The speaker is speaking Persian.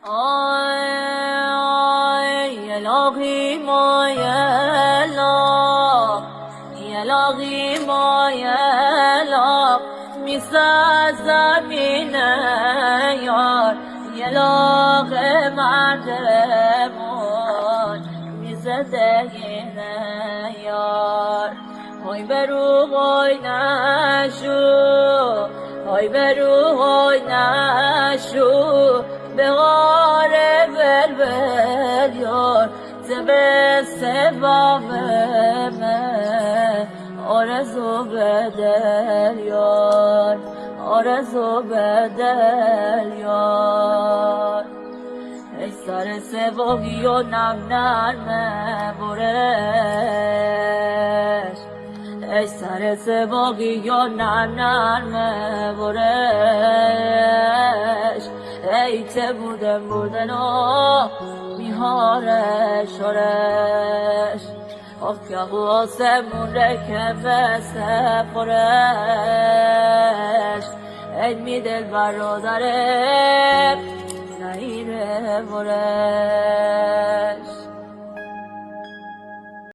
آی الهی ما اله الهی ما اله میساز زمینه یار اله مردمون میزده یار های برو های نشو های برو های نشو به غار بلبل یار زبسته بامه آرزو بدل یار آرزو بدل یار ای سر سواهی و نم نرمه برش ای سر سواهی و نم نرمه برش ای چه بودن بودن و میهارش آرش آفیا و آسمون رکبه سپرش ای می دل برادره نهیره برش